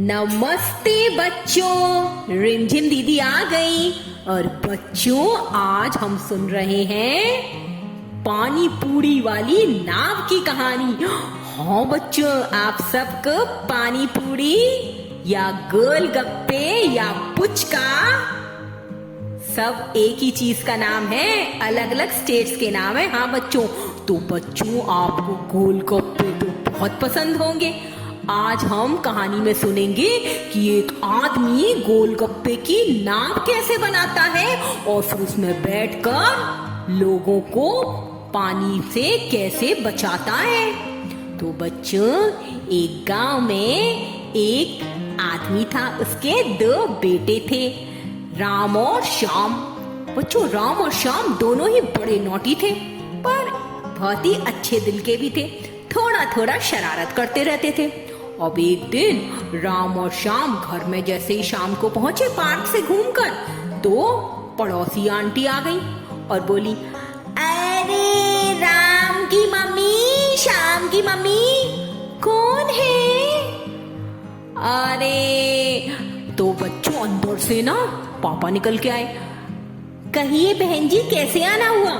नमस्ते बच्चों, रिमझिम दीदी आ गई। और बच्चों, आज हम सुन रहे हैं पानी पूरी वाली नाव की कहानी। हाँ बच्चों, आप सबको पानी पूरी या गोलगप्पे या पुचका सब एक ही चीज का नाम है, अलग अलग स्टेट्स के नाम है। हाँ बच्चों, तो बच्चों आपको गोलगप्पे तो बहुत पसंद होंगे। आज हम कहानी में सुनेंगे कि एक आदमी गोलगप्पे की नाव कैसे बनाता है और फिर उसमें बैठकर लोगों को पानी से कैसे बचाता है। तो बच्चों, एक गांव में एक आदमी था, उसके दो बेटे थे, राम और श्याम। बच्चों, राम और श्याम दोनों ही बड़े नौटी थे, पर बहुत ही अच्छे दिल के भी थे। थोड़ा थोड़ा शरारत करते रहते थे। अब एक दिन राम और श्याम घर में जैसे ही शाम को पहुंचे पार्क से घूमकर, तो पड़ोसी आंटी आ गई और बोली, अरे राम की मम्मी, श्याम की मम्मी कौन है? अरे तो बच्चों, अंदर से ना पापा निकल के आए। कहिए बहन जी, कैसे आना हुआ?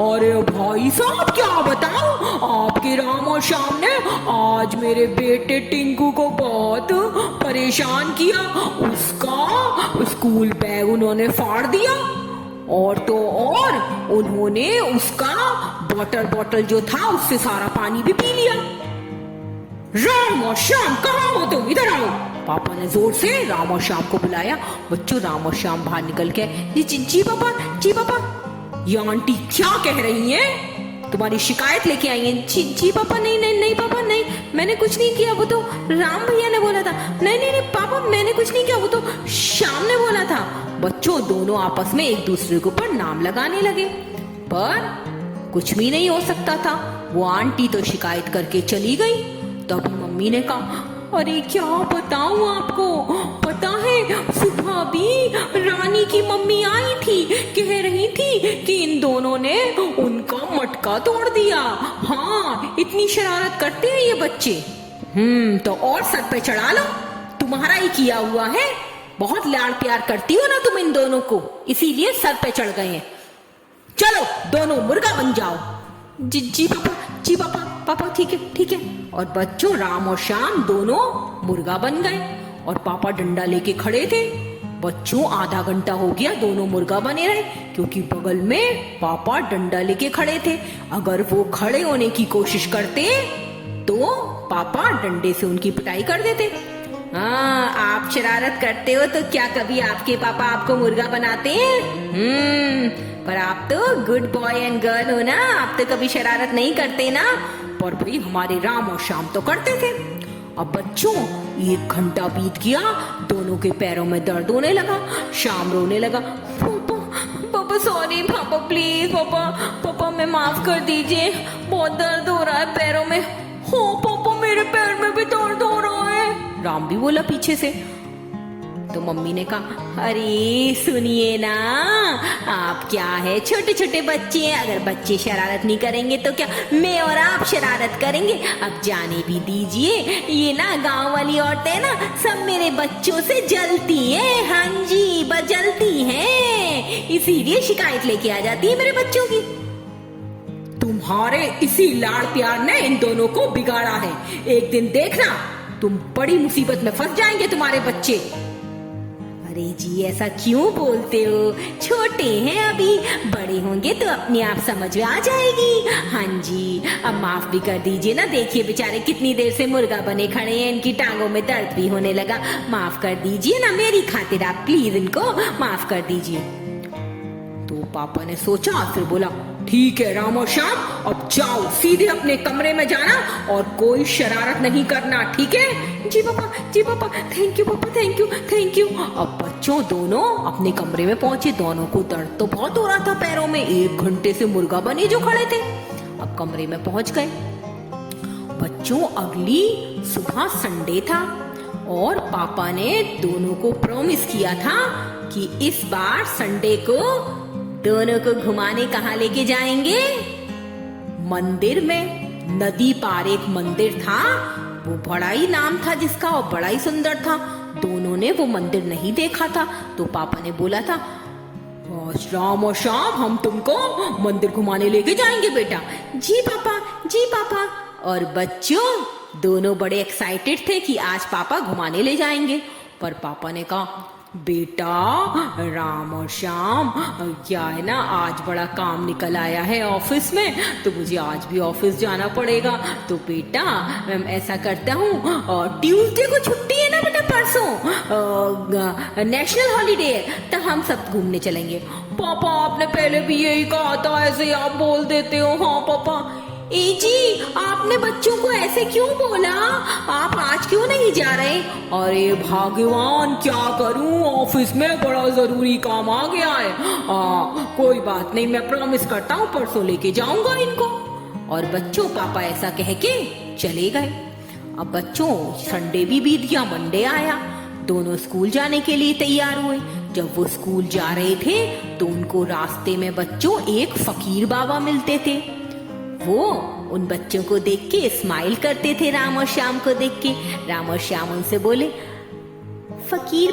अरे भाई साहब, क्या बताऊं, आपके राम और श्याम ने आज मेरे बेटे टिंकू को बहुत परेशान किया। उसका स्कूल बैग उन्होंने फाड़ दिया, और तो और उन्होंने उसका बॉटल जो था उससे सारा पानी भी पी लिया। राम और श्याम, कहाँ हो तुम? इधर आओ। पापा ने जोर से राम और श्याम को बुलाया। बच्चों, राम और श्याम बाहर निकल के, जी पापा, जी पापा। ये आंटी क्या कह रही हैं? तुम्हारी शिकायत लेके आई हैं? जी पापा, नहीं पापा, नहीं, मैंने कुछ नहीं किया, वो तो राम भैया ने बोला था। नहीं पापा, मैंने कुछ नहीं किया, वो तो श्याम ने बोला था। बच्चों, दोनों आपस में एक दूसरे के ऊपर नाम लगाने लगे, पर कुछ भी नहीं हो सकता था। वो आंटी तो शिकायत करके चली गई। तभी मम्मी ने कहा, अरे क्या बताऊं आपको, पता है सुबह भी रानी की मम्मी आई थी, कह रही थी कि इन दोनों ने उनका मटका तोड़ दिया। हाँ, इतनी शरारत करते हैं ये बच्चे। तो और सर पे चढ़ा लो, तुम्हारा ही किया हुआ है। बहुत लाड़ प्यार करती हो ना तुम इन दोनों को, इसीलिए सर पे चढ़ गए हैं। चलो दोनों मुर्गा बन जाओ। जी पापा, पापा ठीक है। और बच्चों, राम और श्याम दोनों मुर्गा बन गए और पापा डंडा लेके खड़े थे। बच्चों, आधा घंटा हो गया दोनों मुर्गा बने रहे, क्योंकि बगल में पापा डंडा लेके खड़े थे। अगर वो खड़े होने की कोशिश करते तो पापा डंडे से उनकी पिटाई कर देते। हाँ, आप शरारत करते हो तो क्या कभी आपके पापा आपको मुर्गा बनाते हैं? पर आप तो गुड बॉय एंड गर्ल हो ना, आप तो कभी शरारत नहीं करते ना। पर भाई, हमारे राम और श्याम तो करते थे। अब बच्चों, 1 घंटा बीत गया, दोनों के पैरों में दर्द होने लगा। श्याम रोने लगा, पापा सॉरी पापा, प्लीज पापा मैं माफ कर दीजिए, बहुत दर्द हो रहा है पैरों में। हो पापा, मेरे पैर में भी दर्द हो रहा है, राम भी बोला पीछे से। तो मम्मी ने कहा, अरे सुनिए ना, आप क्या है, छोटे छोटे बच्चे हैं, अगर बच्चे शरारत नहीं करेंगे तो क्या मैं और आप शरारत करेंगे? अब जाने भी दीजिए। ये ना गांव वाली औरतें ना सब मेरे बच्चों से जलती है। हाँ जी, बस जलती हैं, इसीलिए शिकायत लेके आ जाती है मेरे बच्चों की। तुम्हारे इसी लाड़ प्यार ने इन दोनों को बिगाड़ा है। एक दिन देखना, तुम बड़ी मुसीबत में फंस जाएंगे तुम्हारे बच्चे। अरे जी, ऐसा क्यों बोलते हो? छोटे हैं अभी, बड़े होंगे तो अपने आप समझ में आ जाएगी। हाँ जी, अब माफ भी कर दीजिए ना। देखिए बेचारे कितनी देर से मुर्गा बने खड़े हैं, इनकी टांगों में दर्द भी होने लगा। माफ कर दीजिए ना, मेरी खातिर आप प्लीज इनको माफ कर दीजिए। तो पापा ने सोचा, फिर बोला, ठीक है राम और श्याम, अब जाओ सीधे अपने कमरे में जाना और कोई शरारत नहीं करना, ठीक है? जी पापा, थैंक यू पापा, थैंक यू। अब बच्चों, दोनों अपने कमरे में पहुंचे। दोनों को दर्द तो बहुत हो रहा था पैरों में, 1 घंटे से मुर्गा बने जो खड़े थे। अब कमरे में पहुंच गए। बच्चों, अगली सुबह संडे था और पापा ने दोनों को प्रॉमिस किया था कि इस बार संडे को दोनों को घुमाने कहाँ लेके जाएंगे? मंदिर में। नदी पार एक मंदिर था, वो बड़ा ही नाम था जिसका और बड़ा ही सुंदर था। दोनों ने वो मंदिर नहीं देखा था, तो पापा ने बोला था, आज राम और श्याम हम तुमको मंदिर घुमाने लेके जाएंगे बेटा। जी पापा, जी पापा। और बच्चों दोनों बड़े एक्साइटेड थे कि आज पापा घुमाने ले जाएंगे। पर पापा ने कहा, बेटा राम और श्याम, क्या है ना, आज बड़ा काम निकल आया है ऑफिस में, तो मुझे आज भी ऑफिस जाना पड़ेगा। तो बेटा मैं ऐसा करता हूँ, ट्यूसडे को छुट्टी है ना बेटा, परसों नेशनल हॉलीडे है, तो हम सब घूमने चलेंगे। पापा आपने पहले भी यही कहा था, ऐसे आप बोल देते हो। हाँ पापा। ए जी, आपने बच्चों को ऐसे क्यों बोला? आप आज क्यों नहीं जा रहे? अरे भगवान, क्या करूं, ऑफिस में बड़ा जरूरी काम आ गया है। कोई बात नहीं, मैं प्रॉमिस करता हूँ परसों लेके जाऊंगा इनको। और बच्चों पापा ऐसा कह के चले गए। अब बच्चों संडे भी बीत गया, मंडे आया। दोनों स्कूल जाने के लिए तैयार हुए। जब वो स्कूल जा रहे थे तो उनको रास्ते में बच्चों एक फकीर बाबा मिलते थे। वो उन बच्चों को देख के स्माइल करते थे। राम और श्याम को देख के राम और श्याम उनसे बोले, फकीर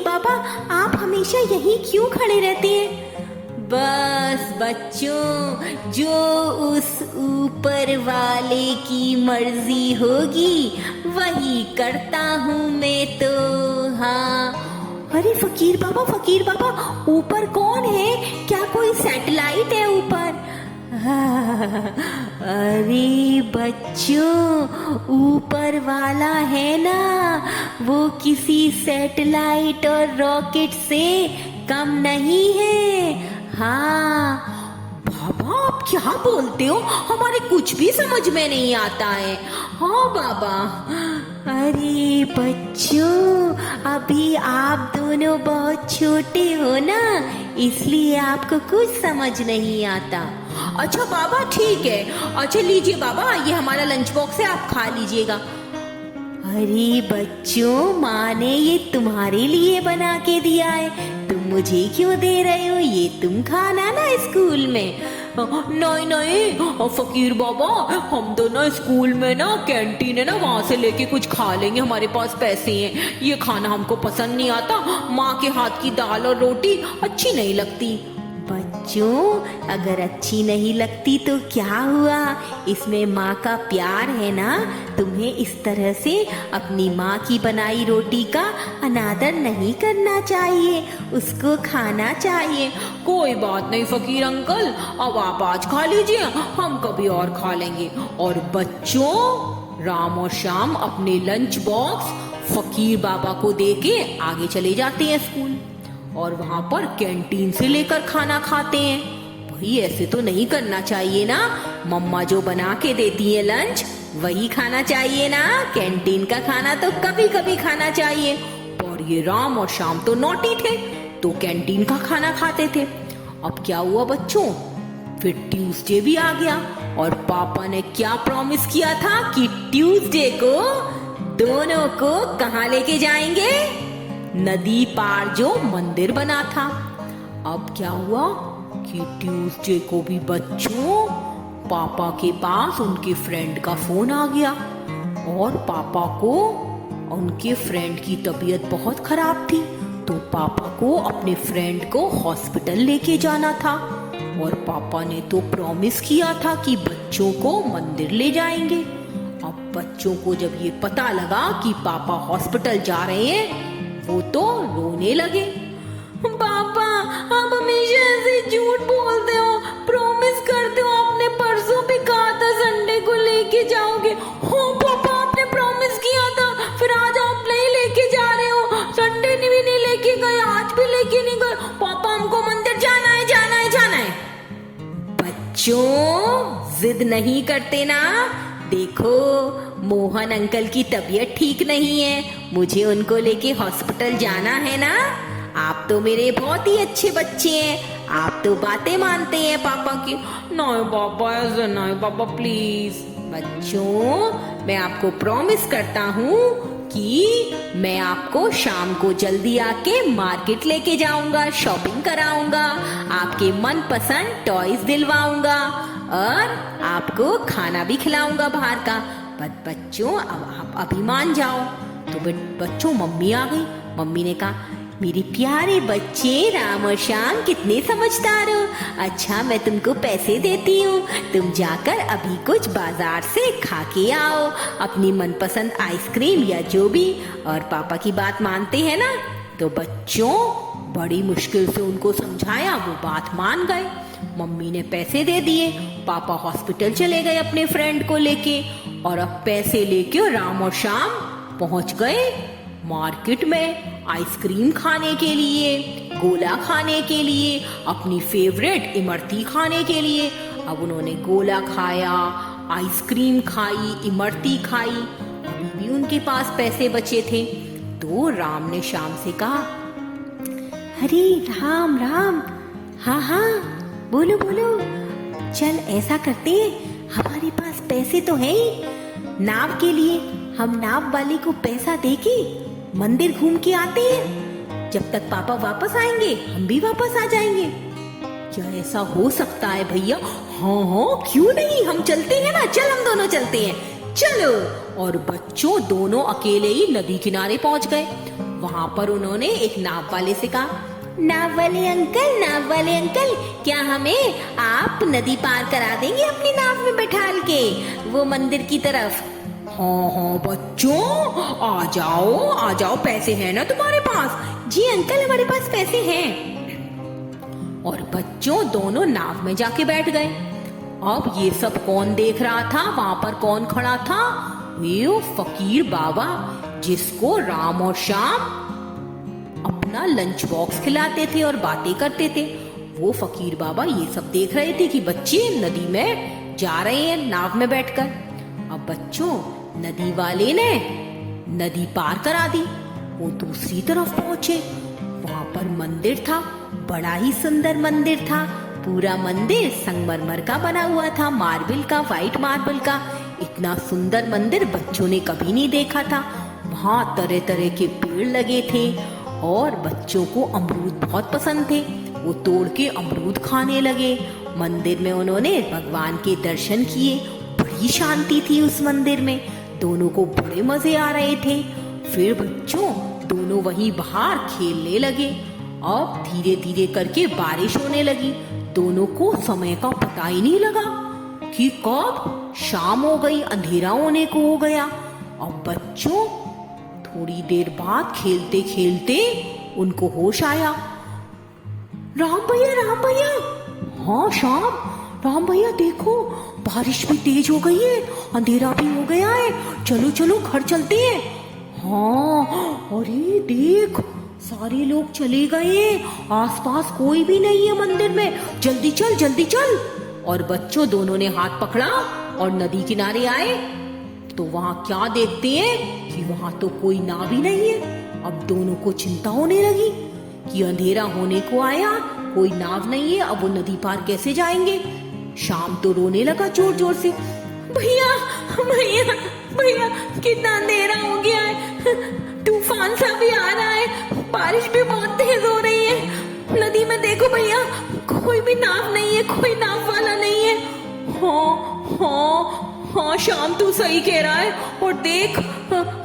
बाबा, आप हमेशा यहीं क्यों खड़े रहते हैं? बस बच्चों, जो उस ऊपर वाले की मर्जी होगी वही करता हूँ मैं तो। हाँ। अरे फकीर बाबा, ऊपर कौन है? क्या कोई सैटेलाइट है ऊपर? अरे बच्चों, ऊपर वाला है ना, वो किसी सैटेलाइट और रॉकेट से कम नहीं है। हाँ। बाबा आप क्या बोलते हो? हमारे कुछ भी समझ में नहीं आता है। हाँ बाबा। अरे बच्चों, अभी आप दोनों बहुत छोटे हो ना, इसलिए आपको कुछ समझ नहीं आता। अच्छा बाबा ठीक है, अच्छा लीजिए बाबा, ये हमारा लंच बॉक्स है, आप खा लीजिएगा। अरे बच्चों, माँ ने ये तुम्हारे लिए बना के दिया है, तुम मुझे क्यों दे रहे हो? ये तुम खाना ना स्कूल में। नहीं फकीर बाबा, हम तो ना स्कूल में ना कैंटीन है ना, वहाँ से लेके कुछ खा लेंगे, हमारे पास पैसे हैं। ये खाना हमको पसंद नहीं आता, माँ के हाथ की दाल और रोटी अच्छी नहीं लगती। बच्चों अगर अच्छी नहीं लगती तो क्या हुआ, इसमें माँ का प्यार है ना। तुम्हें इस तरह से अपनी माँ की बनाई रोटी का अनादर नहीं करना चाहिए, उसको खाना चाहिए। कोई बात नहीं फकीर अंकल, अब आप आज खा लीजिए, हम कभी और खा लेंगे। और बच्चों राम और श्याम अपने लंच बॉक्स फकीर बाबा को देके आगे चले जाते हैं स्कूल, और वहां पर कैंटीन से लेकर खाना खाते हैं। भाई ऐसे तो नहीं करना चाहिए ना, मम्मा जो बना के देती है लंच वही खाना चाहिए ना, कैंटीन का खाना तो कभी कभी खाना चाहिए। और ये राम और श्याम तो नॉटी थे, तो कैंटीन का खाना खाते थे। अब क्या हुआ बच्चों, फिर ट्यूसडे भी आ गया, और पापा ने क्या प्रॉमिस किया था कि ट्यूसडे को दोनों को कहाँ लेके जाएंगे? नदी पार जो मंदिर बना था। अब क्या हुआ कि ट्यूसडे को भी बच्चों पापा के पास उनके फ्रेंड का फोन आ गया, और पापा को उनके फ्रेंड की तबीयत बहुत खराब थी, तो पापा को अपने फ्रेंड को हॉस्पिटल लेके जाना था। और पापा ने तो प्रॉमिस किया था कि बच्चों को मंदिर ले जाएंगे। अब बच्चों को जब ये पता लगा कि पापा हॉस्पिटल जा रहे हैं, वो तो रोने लगे। पापा आप हमेशा ऐसे झूठ बोलते हो, प्रॉमिस करते हो, आपने परसों भी कहा था संडे को लेके जाओगे। हो पापा आपने प्रॉमिस किया था, फिर आज आप नहीं लेके जा रहे हो। संडे ने भी नहीं लेके गए, आज भी लेके नहीं गए। पापा हमको मंदिर जाना है, जाना है, जाना है। बच्चों जिद नहीं करते ना। देखो मोहन अंकल की तबीयत ठीक नहीं है, मुझे उनको लेके हॉस्पिटल जाना है ना। आप तो मेरे बहुत ही अच्छे बच्चे हैं, आप तो बातें मानते हैं पापा की। नहीं पापा ऐसा नहीं पापा प्लीज। बच्चों मैं आपको प्रॉमिस करता हूँ कि मैं आपको शाम को जल्दी आके मार्केट लेके जाऊंगा, शॉपिंग कराऊंगा, आपके मनपसंद टॉयज दिलवाऊंगा, और आपको खाना भी खिलाऊंगा बाहर का। बच्चों अब आप अभी मान जाओ। तो बच्चों मम्मी आ गई। मम्मी ने कहा, मेरे प्यारे बच्चे राम और श्याम कितने समझदार हो। अच्छा मैं तुमको पैसे देती हूँ, तुम जाकर अभी कुछ बाजार से खा के आओ, अपनी मनपसंद आइसक्रीम या जो भी, और पापा की बात मानते हैं ना। तो बच्चों बड़ी मुश्किल से उनको समझाया, वो बात मान गए। मम्मी ने पैसे दे दिए। पापा हॉस्पिटल चले गए अपने फ्रेंड को लेके, और अब पैसे लेके राम और श्याम पहुंच गए मार्केट में आइसक्रीम खाने के लिए, गोला खाने के लिए, अपनी फेवरेट इमरती खाने के लिए। अब उन्होंने गोला खाया, आइसक्रीम खाई, इमरती खाई। अभी भी उनके पास पैसे बचे थे। तो राम ने श्याम से कहा, अरे राम राम, हाँ हाँ बोलो बोलो, चल ऐसा करते हैं, हमारे पास पैसे तो है ही, नाव के लिए हम नाव वाले को पैसा देके मंदिर घूम के आते हैं। जब तक पापा वापस आएंगे हम भी वापस आ जाएंगे। क्या ऐसा हो सकता है भैया? हाँ हाँ क्यों नहीं, हम चलते हैं ना, चल हम दोनों चलते हैं, चलो। और बच्चों दोनों अकेले ही नदी किनारे पहुंच गए। वहां पर उन्होंने एक नाव वाले से कहा, नाव वाले अंकल, क्या हमें आप नदी पार करा देंगे अपनी नाव में बैठाल के, वो मंदिर की तरफ? हाँ हाँ बच्चों आ जाओ, पैसे हैं ना तुम्हारे पास? जी अंकल हमारे पास पैसे हैं। और बच्चों दोनों नाव में जाके बैठ गए। अब ये सब कौन देख रहा था? वहां पर कौन खड़ा था? ये फकीर बाबा, जिसको राम और श्याम अपना लंच बॉक्स खिलाते थे और बातें करते थे। वो फकीर बाबा ये सब देख रहे थे कि बच्चे नदी में जा रहे हैं नाव में बैठकर। अब बच्चों नदी वाले ने नदी पार करा दी। वो दूसरी तरफ पहुंचे। वहां पर मंदिर था, बड़ा ही सुंदर मंदिर था। पूरा मंदिर संगमरमर का बना हुआ था, मार्बल का, व्हाइट मार्बल का। इतना सुंदर मंदिर बच्चों ने कभी नहीं देखा था। वहां तरह तरह के पेड़ लगे थे और बच्चों को अमरूद बहुत पसंद थे। वो तोड़ के अमरूद खाने लगे। मंदिर में उन्होंने भगवान के दर्शन किए। बड़ी शांति थी उस मंदिर में। दोनों को बड़े मजे आ रहे थे। फिर बच्चों दोनं वहीं बाहर खेलने लगे। अब धीरे धीरे करके बारिश होने लगी। दोनों को समय का पता ही नहीं लगा कि कब शाम हो गई, अंधेरा होने को हो गया। अब बच्चों थोड़ी देर बाद खेलते खेलते उनको होश आया। राम भैया, हाँ श्याम, राम भैया देखो बारिश भी तेज हो गई है, अंधेरा भी हो गया है, चलो चलो घर चलते हैं। हाँ अरे देख सारे लोग चले गए, आसपास कोई भी नहीं है मंदिर में, जल्दी चल जल्दी चल। और बच्चों दोनों ने हाथ पकड़ा और नदी किनारे आए। तो वहां क्या देखते हैं कि वहां तो कोई नाव ही नहीं है। अब दोनों को चिंता होने लगी कि अंधेरा होने को आया, कोई नाव नहीं है, अब वो नदी पार कैसे जाएंगे। शाम तो रोने लगा जोर जोर से, भैया भैया भैया कितना अंधेरा हो गया है, तूफान सा भी आ रहा है, बारिश भी बहुत तेज हो रही है, नदी में देखो भैया कोई भी नाव नहीं है, कोई नाव वाला नहीं है। हाँ शाम तू सही कह रहा है। और देख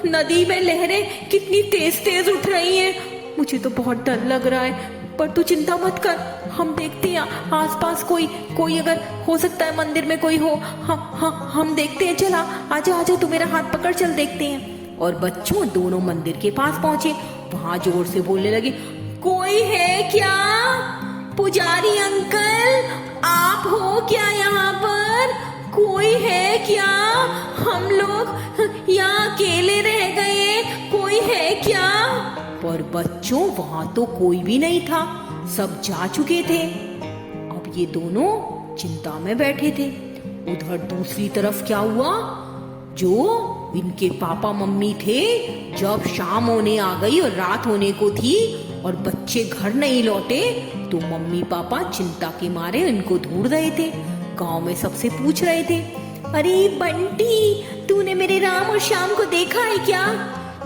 नदी में लहरें कितनी तेज तेज उठ रही हैं। मुझे तो बहुत डर लग रहा है, पर तू चिंता मत कर, हम देखते हैं आसपास कोई अगर हो सकता है मंदिर में कोई हो। हाँ हम देखते हैं, चला आजा आजा तू मेरा हाथ पकड़, चल देखते हैं। और बच्चों दोनों मंदिर के पास पहुंचे। वहां जोर से बोलने लगे, कोई है क्या? पुजारी अंकल आप हो क्या यहाँ पर? कोई है क्या? हम लोग यहाँ अकेले रह गए, कोई है क्या? पर बच्चों वहां तो कोई भी नहीं था, सब जा चुके थे। अब ये दोनों चिंता में बैठे थे। उधर दूसरी तरफ क्या हुआ, जो इनके पापा मम्मी थे, जब शाम होने आ गई और रात होने को थी और बच्चे घर नहीं लौटे, तो मम्मी पापा चिंता के मारे इनको ढूंढ रहे थे। गांव में सबसे पूछ रहे थे, अरे बंटी तूने मेरे राम और श्याम को देखा है क्या?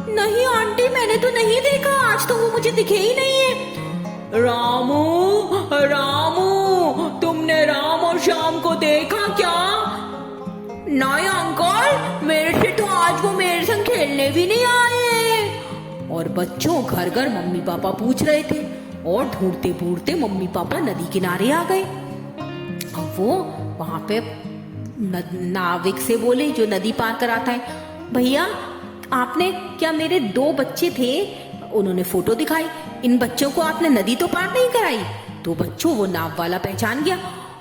नहीं आंटी मैंने तो नहीं देखा, आज तो वो मुझे दिखे ही नहीं है। रामू तुमने राम और श्याम को देखा क्या? नहीं अंकल, मेरे से तो आज वो मेरे संग खेलने भी नहीं आए। और बच्चों घर घर मम्मी पापा पूछ रहे थे और ढूंढते ढूंढते मम्मी पापा नदी किनारे आ गए। अब वो वहां पे नाविक से बोले, जो नदी पार कराता है, भैया आपने क्या मेरे 2 बच्चे थे, उन्होंने फोटो दिखाई, इन बच्चों को आपने नदी तो पार नहीं कराई? तो बच्चों वो नाव वाला पहचान गया,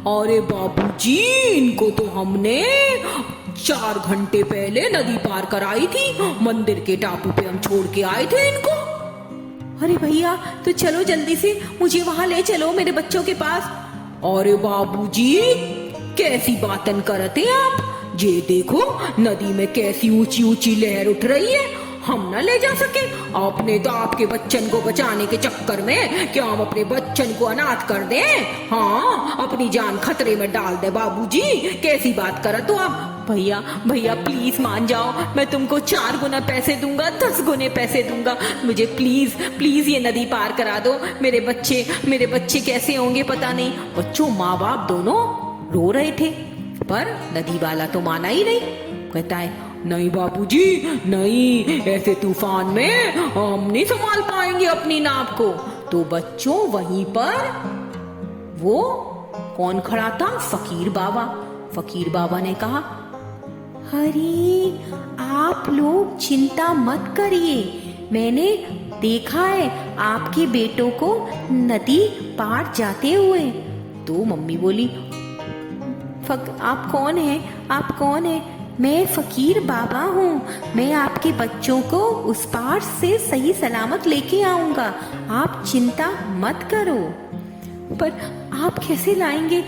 अरे बाबूजी इनको तो हमने 4 घंटे पहले नदी पार कराई थी, मंदिर के टापू पे हम छोड़ के आए थे इनको। अरे भैया तो चलो जल्दी से मुझे वहां ले चलो मेरे बच्चों के पास। अरे बाबूजी कैसी बातन करते आप, ये देखो नदी में कैसी ऊंची ऊंची लहर उठ रही है, हम ना ले जा सके? आपने तो आपके बच्चन को बचाने के चक्कर में क्या हम अपने बच्चन को अनाथ कर दें? हाँ, अपनी जान खतरे में डाल दे बाबूजी, कैसी बात कर तो आप? भैया भैया प्लीज मान जाओ, मैं तुमको 4 गुना पैसे दूंगा, 10 गुने पैसे दूंगा, मुझे प्लीज प्लीज ये नदी पार करा दो। मेरे बच्चे कैसे होंगे पता नहीं। बच्चों माँ बाप दोनों रो रहे थे, पर नदी वाला तो माना ही नहीं। कहता है नहीं बाबूजी नहीं, ऐसे तूफान में हम नहीं संभाल पाएंगे अपनी नाव को। तो बच्चों वहीं पर वो कौन खड़ा था? फकीर बाबा। फकीर बाबा ने कहा, अरे आप लोग चिंता मत करिए, मैंने देखा है आपके बेटों को नदी पार जाते हुए। तो मम्मी बोली, आप कौन हैं? आप कौन हैं? मैं फकीर बाबा हूँ, मैं आपके बच्चों को उस पार से सही सलामत लेके आऊंगा, आप चिंता मत करो। पर आप कैसे लाएंगे?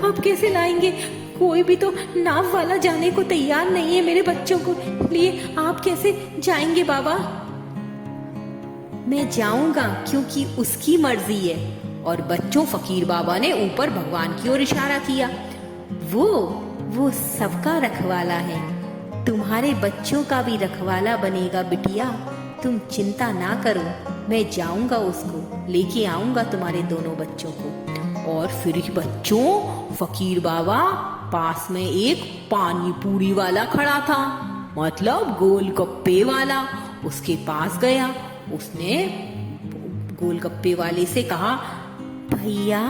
आप कैसे लाएंगे? कोई भी तो नाव वाला जाने को तैयार नहीं है मेरे बच्चों को लिए, आप कैसे जाएंगे बाबा? मैं जाऊंगा क्योंकि उसकी मर्जी है। और बच्चों फकीर बाबा ने ऊपर भगवान की ओर इशारा किया, वो सबका रखवाला है, तुम्हारे बच्चों का भी रखवाला बनेगा बिटिया, तुम चिंता ना करो, मैं जाऊंगा उसको लेके आऊंगा तुम्हारे दोनों बच्चों को। और फिर बच्चों फकीर बाबा पास में एक पानी पूरी वाला खड़ा था, मतलब गोलगप्पे वाला, उसके पास गया। उसने गोलगप्पे वाले से कहा, भैया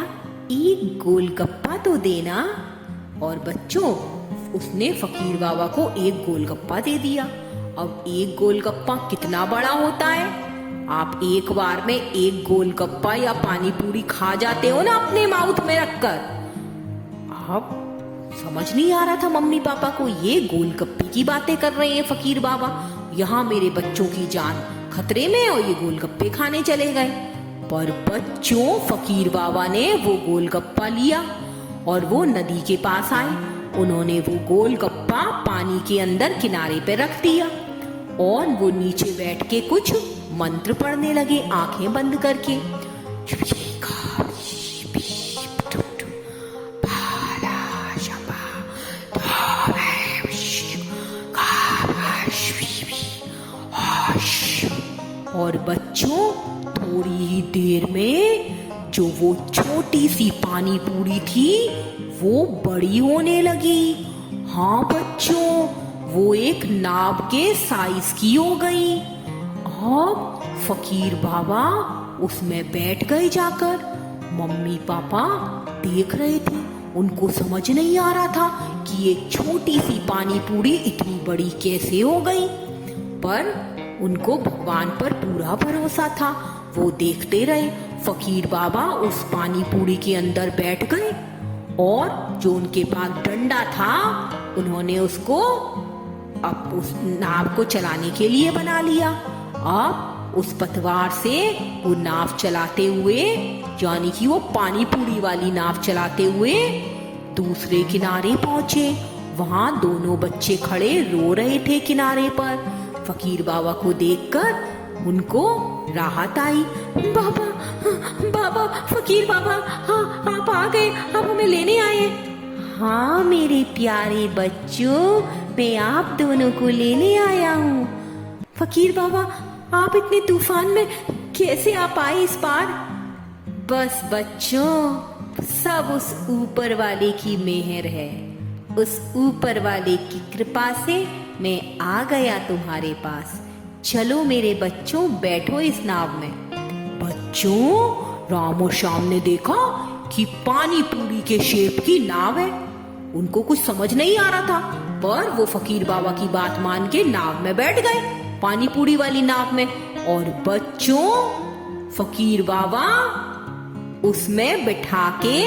एक गोलगप्पा तो देना। और बच्चों उसने फकीर बाबा को एक गोलगप्पा दे दिया। अब एक गोलगप्पा कितना बड़ा होता है? आप एक बार में एक गोलगप्पा या पानी पूरी खा जाते हो ना अपने माउथ में रखकर। अब समझ नहीं आ रहा था मम्मी पापा को, ये गोलगप्पे की बातें कर रहे हैं फकीर बाबा, यहाँ मेरे बच्चों की जान खतरे में और ये गोलगप्पे खाने चले गए। पर बच्चों फकीर बाबा ने वो गोलगप्पा लिया और वो नदी के पास आए। उन्होंने वो गोलगप्पा पानी के अंदर किनारे पे रख दिया और वो नीचे बैठ के कुछ मंत्र पढ़ने लगे आंखें बंद करके। और बच्चों थोड़ी ही देर में जो वो छोटी सी पानी पूरी थी वो बड़ी होने लगी। हाँ बच्चों, वो एक नाव के साइज की हो गई। अब फकीर बाबा उसमें बैठ गए जाकर। मम्मी पापा देख रहे थे, उनको समझ नहीं आ रहा था कि ये छोटी सी पानी पूरी इतनी बड़ी कैसे हो गई। पर उनको भगवान पर पूरा भरोसा था, वो देखते रहे। फकीर बाबा उस पानी पूरी के अंदर बैठ गए और जो उनके पास डंडा था उन्होंने उसको अब उस नाव को चलाने के लिए बना लिया। अब उस पतवार से वो नाव चलाते हुए, यानी कि वो पानी पूरी वाली नाव चलाते हुए दूसरे किनारे पहुंचे। वहां दोनों बच्चे खड़े रो रहे थे किनारे पर। फकीर बाबा को देखकर उनको राहत आई। बाबा बाबा फकीर बाबा, हाँ आप आ गए, आप हमें लेने आए। हाँ मेरे प्यारे बच्चों, मैं आप दोनों को लेने आया हूँ। फकीर बाबा आप इतने तूफान में कैसे आप आए इस पार? बस बच्चों, सब उस ऊपर वाले की मेहर है। उस ऊपर वाले की कृपा से मैं आ गया तुम्हारे पास। चलो मेरे बच्चों, बैठो इस नाव में। बच्चों, राम और श्याम ने देखा कि पानी पूरी के शेप की नाव है। उनको कुछ समझ नहीं आ रहा था, पर वो फकीर बाबा की बात मान के नाव में बैठ गए, पानी पूरी वाली नाव में। और बच्चों, फकीर बाबा उसमें बिठा के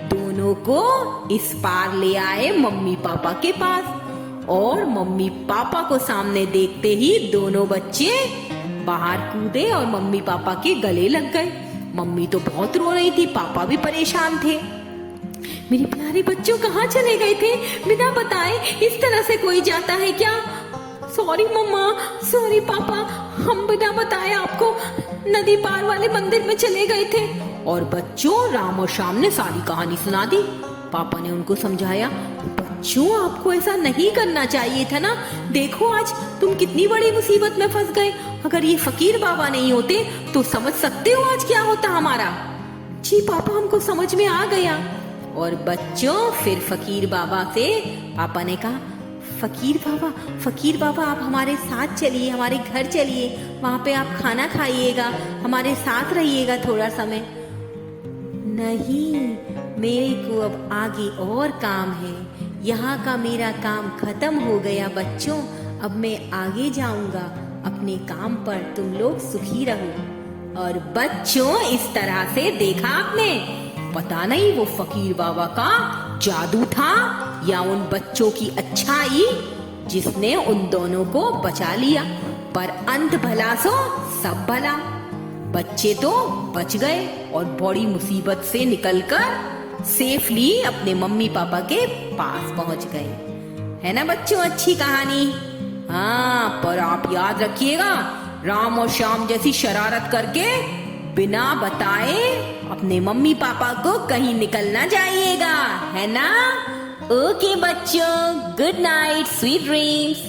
दोनों को इस पार ले आए मम्मी पापा के पास। और मम्मी पापा को सामने देखते ही दोनों बच्चे बाहर कूदे और मम्मी पापा के गले लग गए। मम्मी तो बहुत रो रही थी, पापा भी परेशान थे। मेरे प्यारे बच्चों कहाँ चले गए थे? बिना बताए इस तरह से कोई जाता है क्या? सॉरी मम्मा, सॉरी पापा, हम बिना बताए आपको नदी पार वाले मंदिर में चले गए थे। और बच्चों, राम और श्याम ने सारी कहानी सुना दी। पापा ने उनको समझाया, बच्चों आपको ऐसा नहीं करना चाहिए था ना। देखो आज तुम कितनी बड़ी मुसीबत में फंस गए। अगर ये फकीर बाबा नहीं होते तो समझ सकते हो आज क्या होता हमारा। जी पापा, हमको समझ में आ गया। और बच्चों, फिर फकीर बाबा से पापा ने कहा, फकीर बाबा आप हमारे साथ चलिए, हमारे घर चलिए, वहां पे आप खाना खाइएगा, हमारे साथ रहिएगा थोड़ा समय। नहीं, मेरे को अब आगे और काम है, यहाँ का मेरा काम खत्म हो गया बच्चों, अब मैं आगे जाऊंगा अपने काम पर, तुम लोग सुखी रहो। और बच्चों, इस तरह से देखा आपने, पता नहीं वो फकीर बाबा का जादू था या उन बच्चों की अच्छाई जिसने उन दोनों को बचा लिया। पर अंत भला सो सब भला। बच्चे तो बच गए और बड़ी मुसीबत से निकलकर सेफली अपने मम्मी पापा के पास पहुंच गए। है ना बच्चों अच्छी कहानी? हाँ, पर आप याद रखिएगा, राम और श्याम जैसी शरारत करके बिना बताए अपने मम्मी पापा को कहीं निकलना जाइएगा, है ना? ओके बच्चों, गुड नाइट, स्वीट ड्रीम्स।